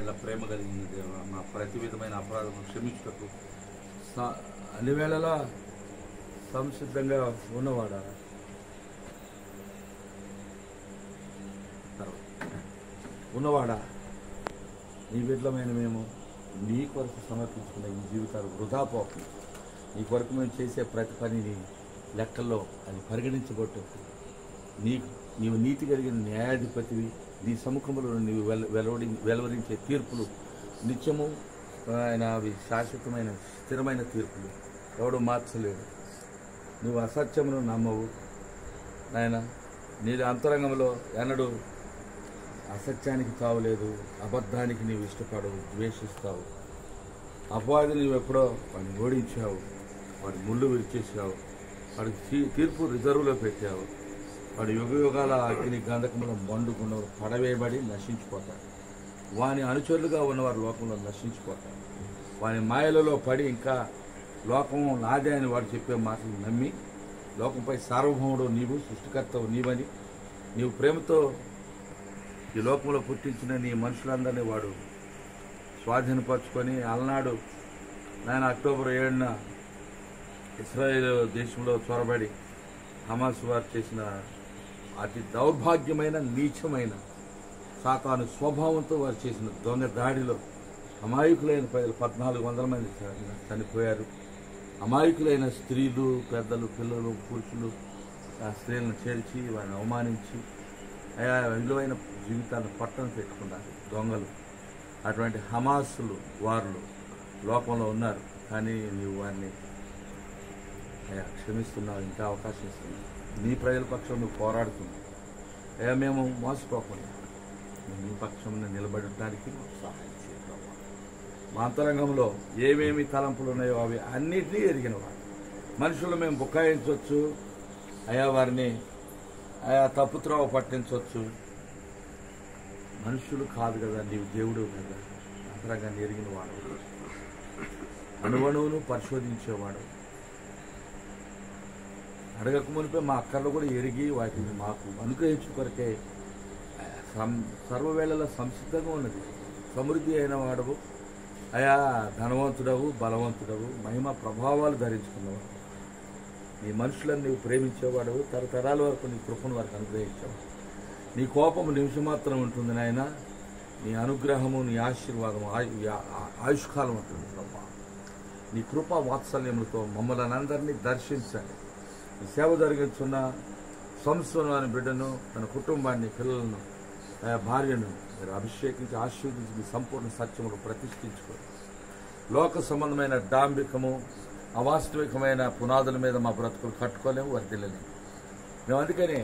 ఎడల ప్రేమ కలిగిన దేవ, మా ప్రతి విధమైన అపరాధం క్షమించుటకు అన్ని వేళలా సంసిద్ధంగా ఉన్నవాడా. నీ బిడ్డలమైన మేము నీ కొరకు సమర్పించుకున్న ఈ జీవితాలు వృధా పోకుండా నీ కొరకు మేము చేసే ప్రతి పనిని లెక్కల్లో అది పరిగణించబట్టు నీవు నీతి కలిగిన న్యాయాధిపతివి. నీ సముఖంలో నీవు వెలువరించే తీర్పులు నిత్యము అవి శాశ్వతమైన స్థిరమైన తీర్పులు, ఎవడు మార్చలేడు. నువ్వు అసత్యమును నమ్మవు నాయన. నీ అంతరంగంలో ఎన్నడూ అసత్యానికి తావులేదు, అబద్ధానికి నీవు ఇష్టపడవు, ద్వేషిస్తావు. అపవాది నువ్వు ఎప్పుడో వాడిని ఓడించావు, వాడి ముళ్ళు విరిచేసావు, వాడికి తీర్పు రిజర్వులో పెట్టావు. వాడి యుగాల అగ్ని గంధకంలో మండుకుండా పడవేయబడి నశించిపోతాడు. వాని అనుచరులుగా ఉన్నవారు లోకంలో నశించిపోతారు. వాని మాయలలో పడి ఇంకా లోకము నాదే అని వాడు చెప్పే మాటలు నమ్మి లోకంపై సార్వభౌముడు నీవు, సృష్టికర్తవు నీవని, నీవు ప్రేమతో ఈ లోకంలో పుట్టించిన నీ మనుషులందరినీ వాడు స్వాధీనపరుచుకొని అలనాడు నేను అక్టోబర్ 7న ఇస్రాయేల్ దేశంలో చొరబడి హమాస్ వారు చేసిన అతి దౌర్భాగ్యమైన నీచమైన సాతాను స్వభావంతో వారు చేసిన దొంగ దాడిలో అమాయకులైన ప్రజలు 1400 మంది చనిపోయారు. అమాయకులైన స్త్రీలు, పెద్దలు, పిల్లలు, పురుషులు ఆ స్త్రీలను చేర్చి వారిని అవమానించి విలువైన జీవితాలను పట్టణ పెట్టుకున్నారు దొంగలు. అటువంటి హమాసులు వారు లోకంలో ఉన్నారు. కానీ నీవు వారిని క్షమిస్తున్నావు, ఇంకా అవకాశం ఇస్తున్నావు. నీ ప్రజల పక్షం నువ్వు పోరాడుతున్నావు. మేము మోసపోకుండా నీ పక్షం నిలబడటానికి సహాయం చేద్దాం. మా అంతరంగంలో ఏమేమి తలంపులు ఉన్నాయో అవి అన్నిటినీ ఎరిగిన వాడు. మనుషులు మేము బుకాయించవచ్చు, వారిని తప్పుత్రోవ పట్టించవచ్చు. మనుషులు కాదు కదా, నీవు దేవుడు కదా. అంతరంగాన్ని ఎరిగిన వాడు, అణువణువును పరిశోధించేవాడు. అడగక మునిపే మా అక్కర్లు కూడా ఎరిగి వాటిని మాకు అనుగ్రహించు కొరకే సర్వవేళలో సంసిద్ధంగా ఉన్నది. సమృద్ధి అయిన వాడవు, ధనవంతుడవు, బలవంతుడవు, మహిమ ప్రభావాలు ధరించుకున్నవాడు. నీ మనుషులను నీవు ప్రేమించేవాడు, తరతరాల వరకు నీ కృపను వారికి అనుగ్రహించావు. నీ కోపము నిమిషమాత్రం ఉంటుంది నాయన, నీ అనుగ్రహము, నీ ఆశీర్వాదము ఆయుష్కాలం ఉంటుంది ప్రభా. నీ కృపా వాత్సల్యములతో మమ్మల్ని అందరినీ దర్శించండి. ఈ సేవ జరిగించున్న సంస్థను బిడ్డను, తన కుటుంబాన్ని, పిల్లలను, భార్యను మీరు అభిషేకించి ఆశీర్వదించి మీ సంపూర్ణ సత్యములు ప్రతిష్ఠించుకోండి. లోక సంబంధమైన డాంబికము, అవాస్తవికమైన పునాదుల మీద మా బ్రతుకులు కట్టుకోలేము, వర్దిల్లలేము. మేము అందుకనే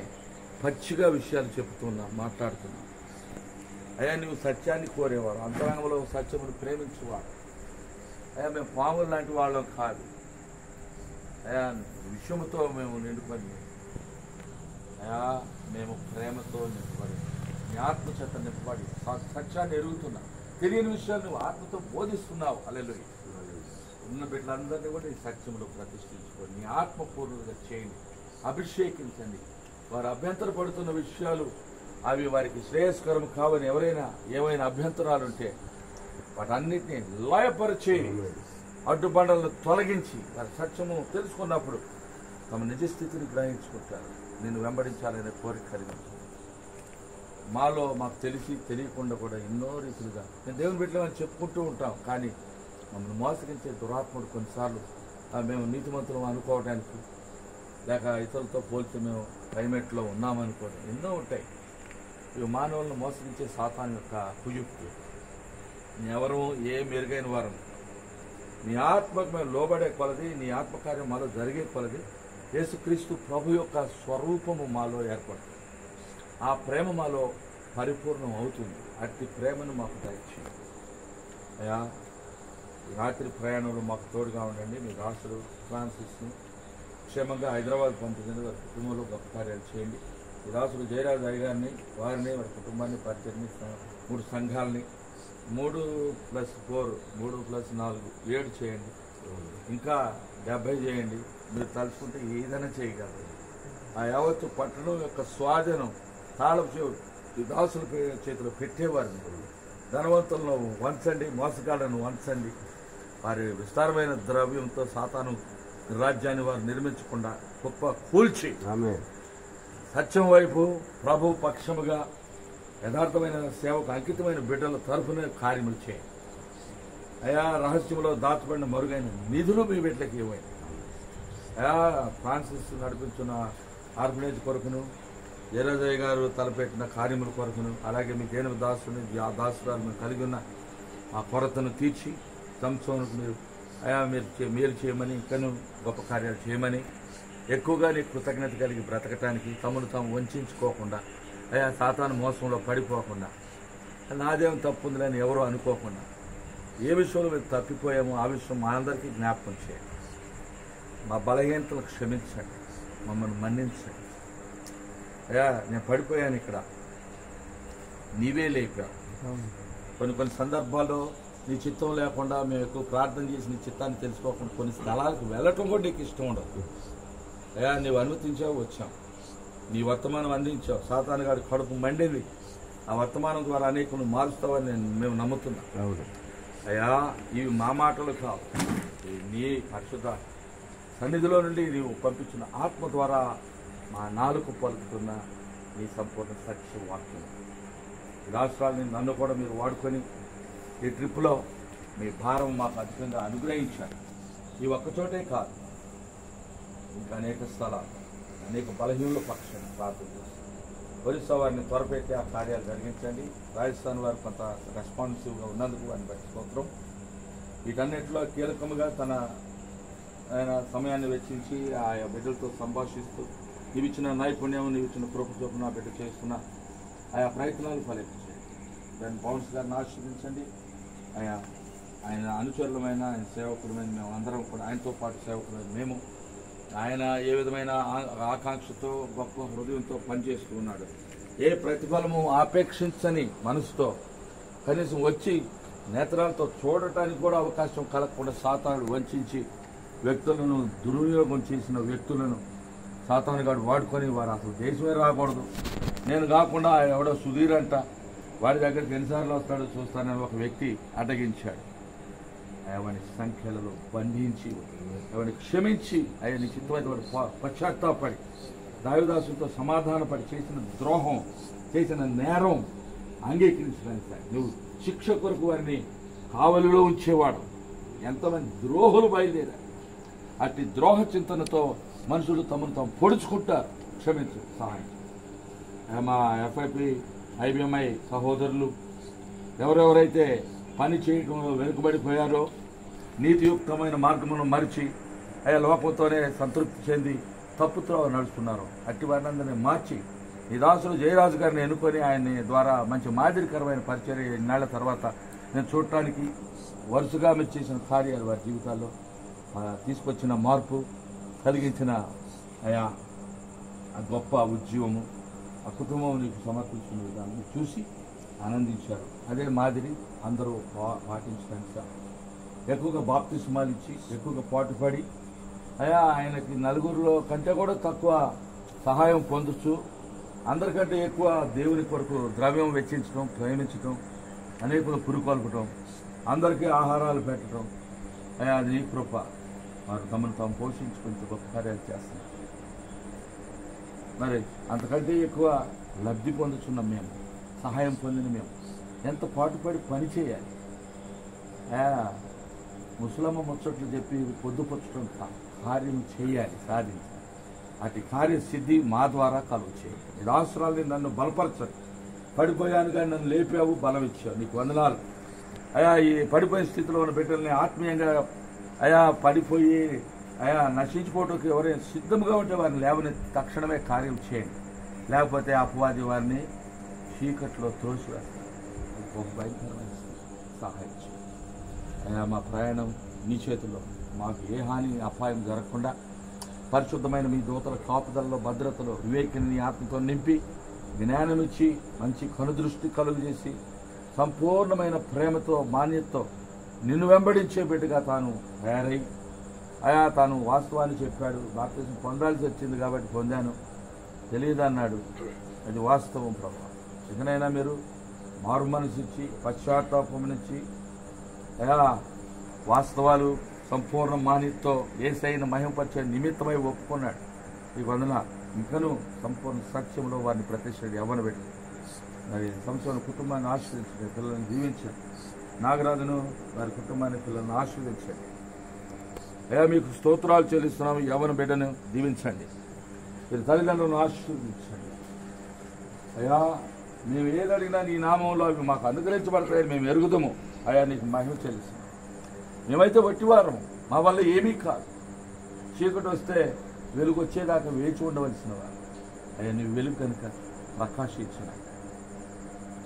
పచ్చిగా విషయాలు చెబుతున్నాం, మాట్లాడుతున్నాం. నువ్వు సత్యాన్ని కోరేవాడు, అంతరంగంలో సత్యమును ప్రేమించేవాడు. మేము పాములు లాంటి వాళ్ళం కాదు. విషయముతో మేము నిండుకొని, మేము ప్రేమతో నింపబడి, నీ ఆత్మ చేత నింపబడి సత్యాన్ని ఎరుగుతున్నాం. తెలియని విషయాలు నువ్వు ఆత్మతో బోధిస్తున్నావు. హల్లెలూయా. ఉన్న బిడ్డలందరినీ కూడా ఈ సత్యంలో ప్రతిష్ఠించుకోండి. నీ ఆత్మపూర్ణంగా చేయండి, అభిషేకించండి. వారు అభ్యంతర పడుతున్న విషయాలు అవి వారికి శ్రేయస్కరం కావని ఎవరైనా ఏమైనా అభ్యంతరాలు ఉంటే వాటన్నిటినీ లయపరిచి అడ్డుబండలను తొలగించి వారి సత్యము తెలుసుకున్నప్పుడు తమ నిజస్థితిని గ్రహించుకుంటారు. నిన్ను వెంబడించాలనే కోరిక కలిగించు. మాలో మాకు తెలిసి తెలియకుండా కూడా ఎన్నో రీతులుగా నేను దేవుని బిడ్డలని చెప్పుకుంటూ ఉంటాం. కానీ మమ్మల్ని మోసగించే దురాత్ముడు కొన్నిసార్లు మేము నీతిమంతులం అనుకోవడానికి, లేక ఇతరులతో పోల్చి మేము క్లైమేట్లో ఉన్నామనుకోవడం ఎన్నో ఉంటాయి. ఇవి మానవులను మోసగించే సాతాను యొక్క కుయుక్తి. ఎవరు ఏ మెరుగైన వారం నీ ఆత్మకు మేము లోబడే కొలది, నీ ఆత్మకార్యం మాలో జరిగే కొలది యేసుక్రీస్తు ప్రభు యొక్క స్వరూపము మాలో ఏర్పడుతుంది. ఆ ప్రేమ మాలో పరిపూర్ణం అవుతుంది. అట్టి ప్రేమను మాకు దయచేయండి. రాత్రి ప్రయాణంలో మాకు తోడుగా ఉండండి. మీ దాసుడు ఫ్రాన్సిస్ను క్షేమంగా హైదరాబాద్ పంపించండి. వారి కుటుంబంలో గొప్ప కార్యాలు చేయండి. ఈ దాసుడు జయరాజు అయ్యగారిని, వారిని, వారి కుటుంబాన్ని, పరిచయాన్ని, 3 సంఘాలని 3+4 3+4 7 చేయండి. ఇంకా 70 చేయండి. మీరు తలుచుకుంటే ఏదైనా చేయగలరు. ఆ యావత్తు పట్టణం యొక్క స్వాధీనం తాళపు ఈ దాసుల చేతిలో పెట్టేవారు. ధనవంతులను వంచండి, మోసగాళ్లను వంచండి. వారి విస్తారమైన ద్రవ్యంతో సాతాను రాజ్యాన్ని వారు నిర్మించకుండా గొప్ప కూల్చి సత్యం వైపు ప్రభు పక్షముగా యథార్థమైన సేవకు అంకితమైన బిడ్డల తరఫున కార్యములు చేయండి. అయా రహస్యంలో దాచబడిన మరుగైన నిధులు మీ బిడ్డలకి ఇవ్వండి. అయా ఫ్రాన్సిస్ నడిపించిన ఆర్ఫనేజ్ కొరకును, జయరాజయ్య గారు తలపెట్టిన కార్యముల కొరకును, అలాగే మీ దేని దాసుని ఆ దాసురాలను కలిగి ఉన్న ఆ కొరతను తీర్చి సంసోనుకు మీరు అయా మీరు చేయమని, ఇంకను గొప్ప కార్యాలు చేయమని, ఎక్కువగా నీ కృతజ్ఞత కలిగి బ్రతకటానికి తమను తాము వంచుకోకుండా, అయా సాతాను మోసంలో పడిపోకుండా, నాదేం తప్పు ఉందని ఎవరో అనుకోకుండా, ఏ విషయంలో మేము తప్పిపోయామో ఆ విషయం మా అందరికీ జ్ఞాపకం చేయండి. మా బలహీనతలు క్షమించండి, మమ్మల్ని మన్నించండి. అయ్యా నేను పడిపోయాను, ఇక్కడ నీవే లేపావు. కొన్ని సందర్భాల్లో నీ చిత్తం లేకుండా మేము ఎక్కువ ప్రార్థన చేసి నీ చిత్తాన్ని తెలుసుకోకుండా కొన్ని స్థలాలకు వెళ్ళటం కూడా నీకు ఇష్టం ఉండదు. అయ్యా నీవు అనుమతించావు, వచ్చాం, నీ వర్తమానం అందించావు. సాతాను గారి కడుపు మండింది, ఆ వర్తమానం ద్వారా అనేకులు మారుస్తావని మేము నమ్ముతున్నాం. అయ్యా ఇవి మా మాటలు కావు, నీ పరిశుద్ధ సన్నిధిలో నుండి నీవు పంపించిన ఆత్మ ద్వారా మా నాలుగు పలుకుతున్న నీ సంపూర్ణ సత్య వాక్యం. ఈ రాష్ట్రాన్ని నన్ను కూడా మీరు వాడుకొని ఈ ట్రిప్లో మీ భారం మాకు అధికంగా అనుగ్రహించారు. ఈ ఒక్కచోటే కాదు, ఇంకా అనేక స్థలాలు, అనేక బలహీనుల పక్షాన్ని ప్రార్థన చేస్తాం. ఒరిస్సా వారిని త్వరపెట్టి ఆ కార్యాలు జరిగించండి. రాజస్థాన్ వారు కొంత రెస్పాన్సివ్గా ఉన్నందుకు వారిని బట్టి స్తోత్రం. వీటన్నిటిలో కీలకముగా ఆయన సమయాన్ని వెచ్చించి ఆయా బిడ్డలతో సంభాషిస్తూ నీవిచ్చిన నైపుణ్యం, నీవిచ్చిన కృప చొప్పున బిడ్డ చేస్తున్న ఆయా ప్రయత్నాలు ఫలించండి. దాన్ని పవన్స్ గారిని ఆశీర్వదించండి. ఆయన అనుచరులమైన, ఆయన సేవకులమైన మేము అందరం కూడా ఆయనతో పాటు సేవకులమైన మేము, ఆయన ఏ విధమైన ఆకాంక్షతో గొప్ప హృదయంతో పనిచేస్తూ ఉన్నాడు. ఏ ప్రతిఫలము ఆపేక్షించని మనసుతో కనీసం వచ్చి నేత్రాలతో చూడటానికి కూడా అవకాశం కలగకుండా సాతానుడు వంచి వ్యక్తులను దుర్వినియోగం చేసిన వ్యక్తులను సాతాను గారు వాడుకొని వారు అసలు దేశమే రాకూడదు, నేను కాకుండా ఎవడో సుధీర్ అంట వాడి దగ్గరికి ఎన్నిసార్లు వస్తాడో చూస్తానని ఒక వ్యక్తి అడ్డగించాడు. అవని సంఖ్యలలో బంధించి అవని క్షమించి ఆయన చిత్తమైతే వాడు పశ్చాత్తాపడి దావిదాసులతో సమాధానపడి చేసిన ద్రోహం, చేసిన నేరం అంగీకరించడానికి నువ్వు శిక్ష కొరకు వారిని కావలిలో ఉంచేవాడు. ఎంతమంది ద్రోహులు బయలుదేరారు. అట్టి ద్రోహ చింతనతో మనుషులు తమను తాము పొడుచుకుంటారు. క్షమించు, సహాయం. మా ఎఫ్ఐపి ఐబిఎంఐ సహోదరులు ఎవరెవరైతే పని చేయడంలో వెనుకబడిపోయారో, నీతియుక్తమైన మార్గమును మరిచి లోపంతోనే సంతృప్తి చెంది తప్పుతో నడుస్తున్నారు, అట్టి వారిని మార్చి ఈ దాసులు జయరాజు గారిని ఎన్నుకొని ఆయన్ని ద్వారా మంచి మాదిరికరమైన పరిచర్య ఇన్నాళ్ల తర్వాత నేను చూడటానికి వరుసగా మీరు చేసిన కార్యాలు వారి జీవితాల్లో తీసుకొచ్చిన మార్పు కలిగించిన ఆ గొప్ప ఉద్యమము, ఆ కుటుంబం నీకు సమర్పించిన విధానం చూసి ఆనందించారు. అదే మాదిరి అందరూ పాటించడానికి ఎక్కువగా బాప్తిస్మాలు ఇచ్చి ఎక్కువగా పాటుపడి ఆయనకి నలుగురిలో కంటే కూడా తక్కువ సహాయం పొందొచ్చు, అందరికంటే ఎక్కువ దేవుని కొరకు ద్రవ్యం వెచ్చించడం, ప్రేమించడం, అనేకులు పురుకొల్పటం, అందరికీ ఆహారాలు పెట్టడం, అది నీ కృప. వారు తమను తాము పోషించుకుంటూ గొప్ప కార్యాలు చేస్తున్నారు. మరి అంతకంటే ఎక్కువ లబ్ధి పొందుతున్న మేము, సహాయం పొందిన మేము ఎంత పాటుపడి పని చేయాలి. ముసలమ్మ ముచ్చట్లు చెప్పి పొద్దుపరచడం కార్యం చేయాలి, సాధించాలి. అటు కార్యసిద్ధి మా ద్వారా కలుగు చేయాలి. ఈ రాష్ట్రాలని నన్ను బలపరచరు. పడిపోయాను కానీ నన్ను లేపావు, బలం ఇచ్చావు, నీకు వందనాలు. ఈ పడిపోయిన స్థితిలో ఉన్న బిడ్డల్ని ఆత్మీయంగా పడిపోయి నశించిపోవటానికి ఎవరైనా సిద్ధంగా ఉంటే వారిని లేవనెత్తి తక్షణమే కార్యం చేయండి. లేకపోతే అపవాది వారిని చీకట్లో తోసివేస్తారు. ఒక భయంకరమైన సహాయం చేయండి. మా ప్రయాణం నీ చేతుల్లో, మాకు ఏ హాని అపాయం జరగకుండా పరిశుద్ధమైన మీ దూతల కాపుదలలో, భద్రతలో వివేకిని నీ ఆత్మతో నింపి జ్ఞానం ఇచ్చి మంచి కనుదృష్టి కలుగు చేసి సంపూర్ణమైన ప్రేమతో, మాన్యతతో నిన్ను వెంబడించే బిడ్డగా తాను తయారై తాను వాస్తవాన్ని చెప్పాడు. బాప్తిజం పొందాల్సి వచ్చింది కాబట్టి పొందాను, తెలియదన్నాడు. అది వాస్తవం ప్రభు. ఇకనైనా మీరు మారు మనసిచ్చి పశ్చాత్తాపం నుంచి అయా వాస్తవాలు సంపూర్ణ మానితో యేసయ్యను మహిమపరిచే నిమిత్తమై ఒప్పుకున్నాడు. ఈ వందన ఇంకనూ సంపూర్ణ సత్యంలో వారిని ప్రతిష్ఠ యవ్వన పెట్టి మరి సంవత్సరం కుటుంబాన్ని ఆశీర్వదించండి, పిల్లల్ని దీవించండి. నాగరాజును వారి కుటుంబాన్ని పిల్లల్ని ఆశీర్వదించండి. అయ్యా మీకు స్తోత్రాలు చెల్లిస్తున్నాము. యవ్వన బిడ్డను దీవించండి, మీరు తల్లిదండ్రులను ఆశీర్వదించండి. అయ్యా మేము ఏది అడిగినా నీ నామంలో అవి మాకు అనుగ్రహించబడతాయని మేము ఎరుగుదాము. అయ్యా నీకు మహిమ చెల్లిస్తున్నాం. మేమైతే వట్టివారము, మా వల్ల ఏమీ కాదు. చీకటి వస్తే వెలుగు వచ్చేదాకా వేచి ఉండవలసిన వారు. అయ్యా నీవు వెలుగు కనుక ప్రకాశించిన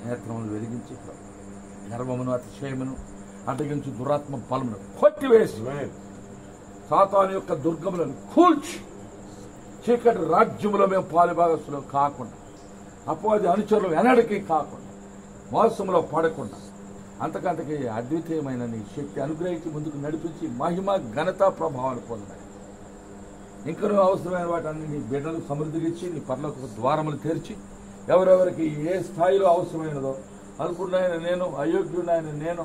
నేత్రములు వెలిగించి గర్వమును అతిశయమును అడ్డగించు దురాత్మ ఫలమును కొట్టివేసి సాతాను యొక్క దుర్గములను కూల్చి చీకటి రాజ్యములో మేము పాలుభాగస్తులు కాకుండా, అపవాది అనుచరులు ఎన్నడికి కాకుండా, మోసంలో పడకుండా అంతకంతకి అద్వితీయమైన నీ శక్తి అనుగ్రహించి ముందుకు నడిపించి మహిమ ఘనత ప్రభావాలు పొందాయి. ఇంకనూ అవసరమైన వాటిని నీ బిడ్డలు సమృద్ధిగా ఇచ్చి నీ పర్లోక ద్వారములు తెరిచి ఎవరెవరికి ఏ స్థాయిలో అవసరమైనదో అనుకున్నాయన నేను అయోగ్యుడైన నేను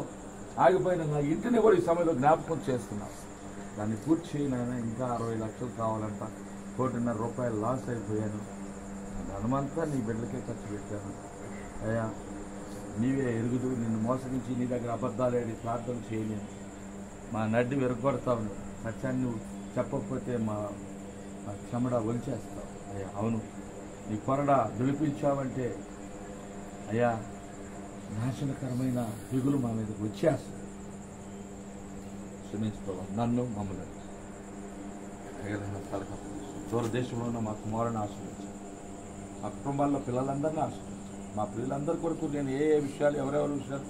ఆగిపోయిన నా ఇంటిని కూడా ఈ సమయంలో జ్ఞాపకం చేస్తున్నాను. దాన్ని పూర్తి చేయనైనా ఇంకా 60 లక్షలు కావాలంట, 1.5 కోటి లాస్ అయిపోయాను. ధనమంతా నీ బిడ్డలకే ఖర్చు పెట్టాను. అయ్యా నీవే ఎరుగుదు, నిన్ను మోసగించి నీ దగ్గర అబద్ధాలేడి ప్రార్థన చేయలేను. మా నడ్డి విరగొడతావు, సత్యాన్ని నువ్వు చెప్పకపోతే మా చెమడ ఒలిచేస్తావు. అయ్యా అవును, నీ కొరడ దులిపించావంటే అయ్యా నాశనకరమైన తెగులు మా మీదకి వచ్చేస్తుంది. క్షమించుకోవాలి నన్ను మమ్మల్ని. దూరదేశంలో ఉన్న మా కుమారుని ఆశ్రయించాను, మా కుటుంబాల్లో పిల్లలందరినీ ఆశ్రయించాను. మా పిల్లలందరి కొరకు నేను ఏ విషయాలు ఎవరెవరి విషయాలు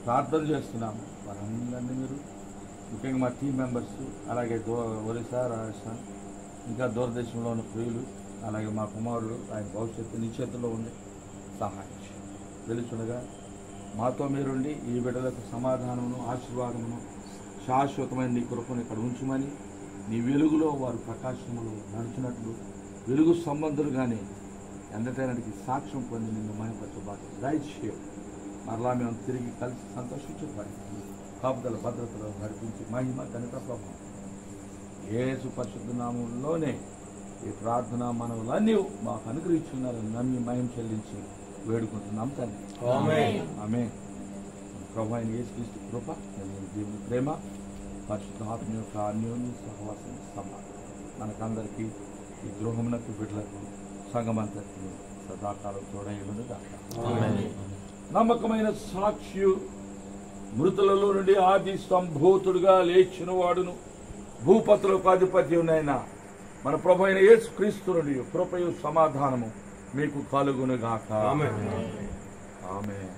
ప్రార్థన చేస్తున్నాము వారందరినీ మీరు ముఖ్యంగా మా టీం మెంబర్స్, అలాగే ఒరిస్సా, రాజస్థాన్, ఇంకా దూరదేశంలో ఉన్న ప్రియులు, అలాగే మా కుమారుడు ఆయన భవిష్యత్తు నీ చేతుల్లో ఉండి సహాయం తెలుసుండగా మాతో మీరుండి ఈ బిడ్డలకు సమాధానమును ఆశీర్వాదమును శాశ్వతమైన నీ కృపను ఇక్కడ ఉంచుమని, నీ వెలుగులో వారు ప్రకాశములు నడుచున్నట్లు వెలుగు సంబంధులుగానే ఎంటర్టైనర్కి సాక్ష్యం పొంది నిన్ను మహిమపరచబాటు దయచేయం. మరలా మేము తిరిగి కలిసి సంతోషించబడి కాపుదల భద్రతలో నడిపించి మహిమ ఘనత ప్రభావం యేసు పరిశుద్ధ నామంలోనే ఈ ప్రార్థన మనవులన్నీ మాకు అనుగ్రహించున్నారని నమ్మి మహిమ చెల్లించి వేడుకుంటున్నాం తండ్రి. ఆమేన్. ప్రభు అయిన యేసుక్రీస్తు కృప, దేవుని ప్రేమ, పరిశుద్ధ ఆత్మ యొక్క అన్యోన్య సహవాసం సమాధానం మనకందరికీ ఈ గృహమునకు బిడ్డలకు సంగమంతకు సదాకాలం తోడైనది కాక. నమ్మకమైన సాక్షి, మృతులలో నుండి ఆది సంభూతుడుగా లేచిన వాడును భూపతులకు అధిపతి ఉన్నాయన మన ప్రభు అయిన యేసుక్రీస్తు నుండి కృపయు సమాధానము మీకు కలుగునుగాక. ఆమేన్.